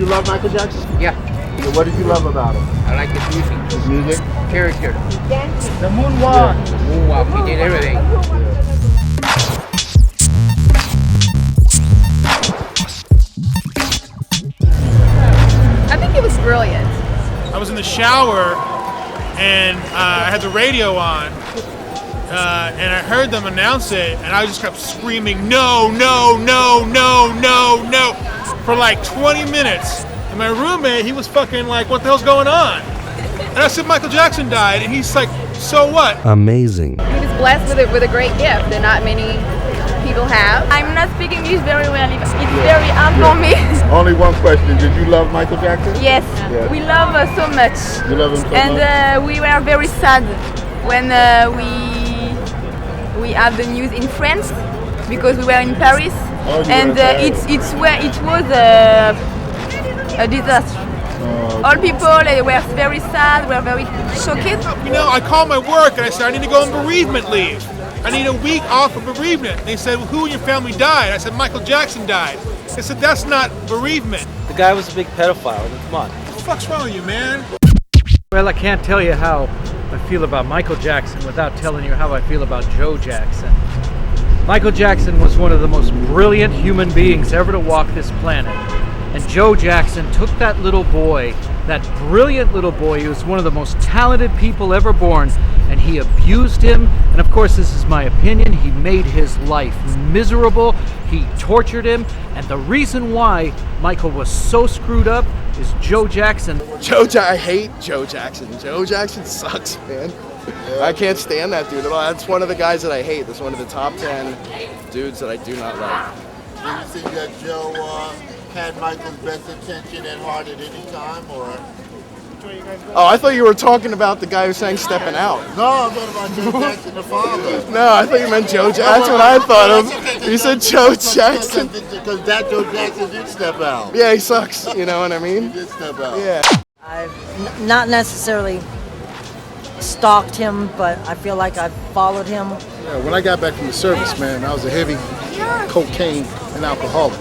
you love Michael Jackson? Yeah. What did you love about him? I like his music. His music? Character. The moonwalk. The moonwalk. He did everything. I think it was brilliant. I was in the shower and I had the radio on and I heard them announce it and I just kept screaming, no, no, no, no, no, no, for like 20 minutes. And my roommate, he was fucking like, what the hell's going on? And I said, Michael Jackson died. And he's like, so what? Amazing. He was blessed with a great gift that not many people have. I'm not speaking English very well. It's very hard for me. Only one question. Did you love Michael Jackson? Yes, we love so much. You love him so much? And we were very sad when we had the news in France because we were in Paris. And it was a disaster. All people were very sad, were very shocked. You know, I called my work and I said, I need to go on bereavement leave. I need a week off of bereavement. They said, well, who in your family died? I said, Michael Jackson died. They said, that's not bereavement. The guy was a big pedophile. I mean, come on. What the fuck's wrong with you, man? Well, I can't tell you how I feel about Michael Jackson without telling you how I feel about Joe Jackson. Michael Jackson was one of the most brilliant human beings ever to walk this planet. And Joe Jackson took that little boy, that brilliant little boy, he was one of the most talented people ever born, and he abused him. And of course, this is my opinion, he made his life miserable, he tortured him, and the reason why Michael was so screwed up is Joe Jackson. I hate Joe Jackson. Joe Jackson sucks, man. I can't stand that dude at all. That's one of the guys that I hate. That's one of the top 10 dudes that I do not like. Do you think that Joe had Michael's best intention at heart at any time, or? Oh, I thought you were talking about the guy who sang "Stepping Out." No, I'm talking about Joe Jackson, the father. No, I thought you meant Joe Jackson. That's what I thought of. You said Joe Jackson. Because that Joe Jackson did step out. Yeah, he sucks. You know what I mean? He did step out. Yeah. I've not necessarily stalked him, but I feel like I've followed him. Yeah, when I got back from the service, man, I was a heavy cocaine and alcoholic,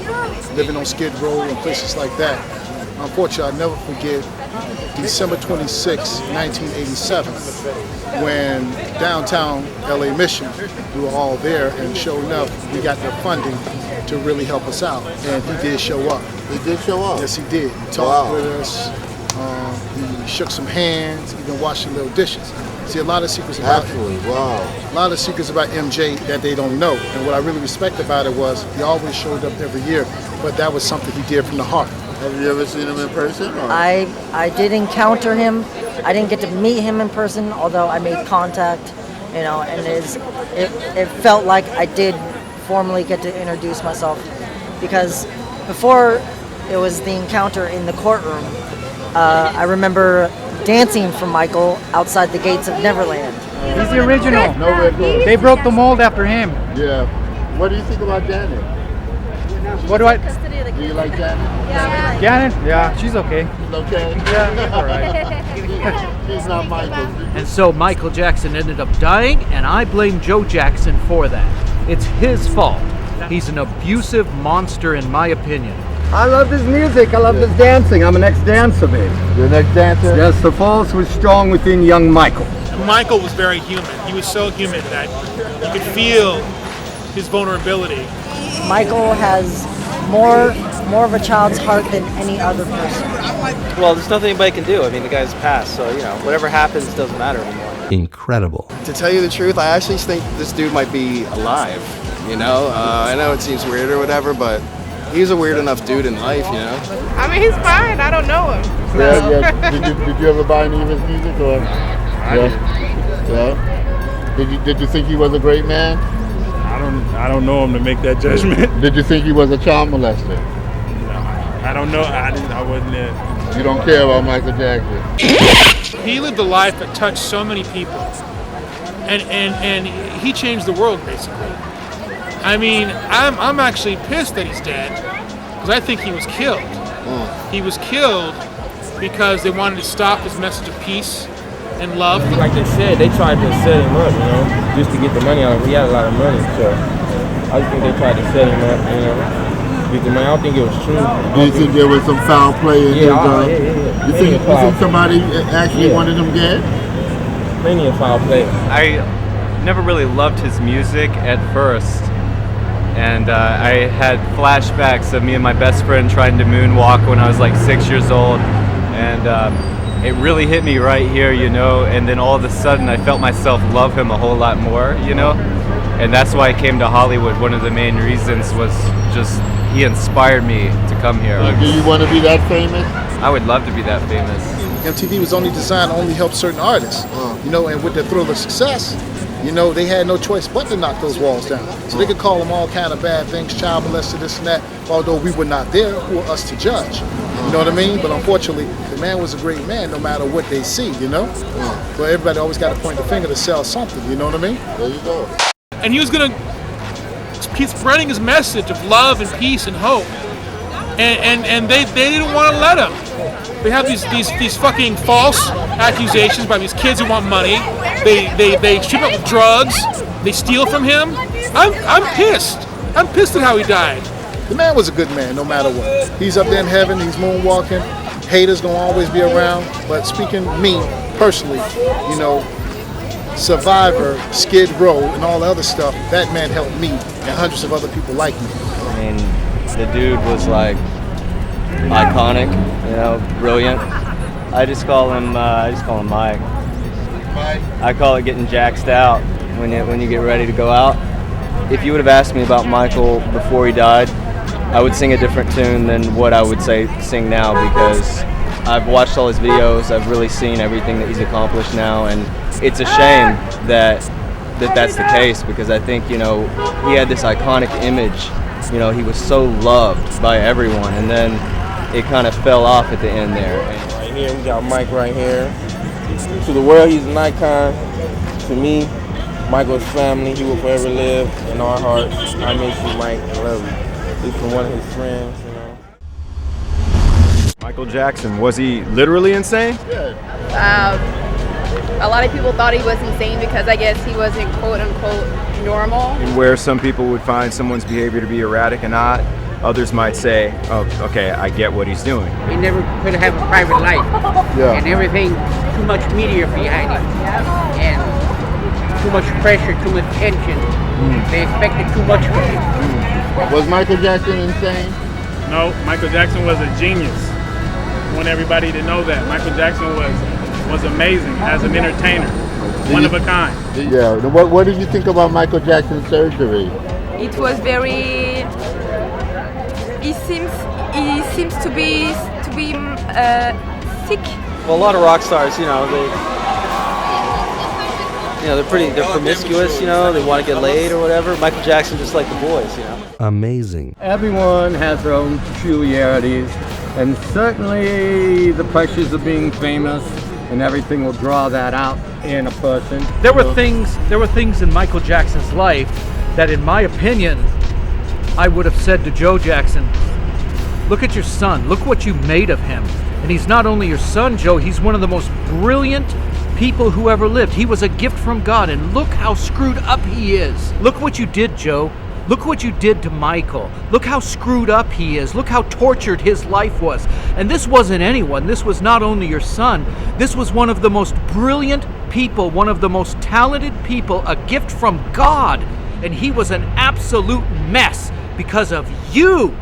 living on Skid Row and places like that. Unfortunately, I'll never forget December 26, 1987, when downtown LA Mission, we were all there, and sure enough, we got the funding to really help us out, and he did show up. He did show up? Yes, he did. He talked with us, he shook some hands, even washed some little dishes. See, a lot of secrets about a lot of secrets about MJ that they don't know. And what I really respect about it was he always showed up every year, but that was something he did from the heart. Have you ever seen him in person? Or? I did encounter him. I didn't get to meet him in person, although I made contact, you know, and it felt like I did formally get to introduce myself, because before it was the encounter in the courtroom, I remember dancing for Michael outside the gates of Neverland. He's the original. No red bull. They broke the mold after him. Yeah. What do you think about Janet? What do I? Do you like Janet? Yeah. Janet? Yeah, she's okay. She's okay? Yeah, all right. She's not Michael. And so Michael Jackson ended up dying, and I blame Joe Jackson for that. It's his fault. He's an abusive monster, in my opinion. I love his music. I love his dancing. I'm an ex-dancer, baby. You're an ex-dancer? Yes, the force was strong within young Michael. Michael was very human. He was so human that you could feel his vulnerability. Michael has more of a child's heart than any other person. Well, there's nothing anybody can do. I mean, the guy's passed, so, you know, whatever happens doesn't matter anymore. Incredible. To tell you the truth, I actually think this dude might be alive. You know, I know it seems weird or whatever, but he's a weird enough dude in life, you know? I mean, he's fine. I don't know him. So. Yeah. Did you ever buy any of his music? Or? Yeah. Did you think he was a great man? I don't know him to make that judgment. Did you think he was a child molester? No, I don't know. I wasn't there. You don't care about Michael Jackson? He lived a life that touched so many people, and he changed the world basically. I mean, I'm actually pissed that he's dead, because I think he was killed. He was killed because they wanted to stop his message of peace and love. Like they said, they tried to set him up, you know, just to get the money out of him. He had a lot of money, so I think they tried to set him up, you know. 50, man. I don't think it was true. Do you think there was some foul play in his? Yeah. You think somebody actually wanted him dead? Plenty of foul play. I never really loved his music at first, and I had flashbacks of me and my best friend trying to moonwalk when I was like 6 years old, and it really hit me right here, you know, and then all of a sudden I felt myself love him a whole lot more, you know, and that's why I came to Hollywood. One of the main reasons was just he inspired me to come here. Do you want to be that famous? I would love to be that famous. MTV was only designed to only help certain artists, you know, and with the thrill of success, you know, they had no choice but to knock those walls down. So they could call them all kind of bad things, child molester, this and that, although we were not there, who are us to judge? You know what I mean? But unfortunately, the man was a great man no matter what they see, you know? But everybody always got to point the finger to sell something, you know what I mean? There you go. And he was going to keep spreading his message of love and peace and hope. And they didn't want to let him. They have these fucking false accusations by these kids who want money. They ship up with drugs. They steal from him. I'm pissed. I'm pissed at how he died. The man was a good man no matter what. He's up there in heaven, he's moonwalking. Haters gonna always be around. But speaking me personally, you know, Survivor, Skid Row, and all the other stuff, that man helped me and hundreds of other people like me. I mean, the dude was like iconic, you know, brilliant. I just call him Mike. Mike? I call it getting jaxed out when you get ready to go out. If you would have asked me about Michael before he died, I would sing a different tune than what I would sing now, because I've watched all his videos. I've really seen everything that he's accomplished now, and it's a shame that's the case, because I think, you know, he had this iconic image. You know, he was so loved by everyone, and then it kind of fell off at the end there. Right here, we got Mike right here. To the world, he's an icon. To me, Michael's family, he will forever live in our hearts. I miss you, Mike. I love you. This is from one of his friends, you know. Michael Jackson, was he literally insane? A lot of people thought he was insane because I guess he wasn't quote unquote normal. And where some people would find someone's behavior to be erratic and not, others might say, oh, okay, I get what he's doing. He never could have a private life. Yeah. And everything, too much media behind him. And too much pressure, too much tension. They expected too much from him. Was Michael Jackson insane? No, Michael Jackson was a genius. I want everybody to know that. Michael Jackson was amazing as an entertainer. One of a kind. Yeah. What did you think about Michael Jackson's surgery? It was very. He seems to be sick. Well, a lot of rock stars, you know, they're promiscuous, you know, they want to get laid or whatever. Michael Jackson just like the boys, you know. Amazing. Everyone has their own peculiarities, and certainly the pressures of being famous and everything will draw that out in a person. There were things in Michael Jackson's life that, in my opinion, I would have said to Joe Jackson, look at your son, look what you made of him. And he's not only your son, Joe, he's one of the most brilliant people who ever lived. He was a gift from God, and look how screwed up he is. Look what you did, Joe. Look what you did to Michael. Look how screwed up he is. Look how tortured his life was. And this wasn't anyone. This was not only your son. This was one of the most brilliant people, one of the most talented people, a gift from God. And he was an absolute mess because of you.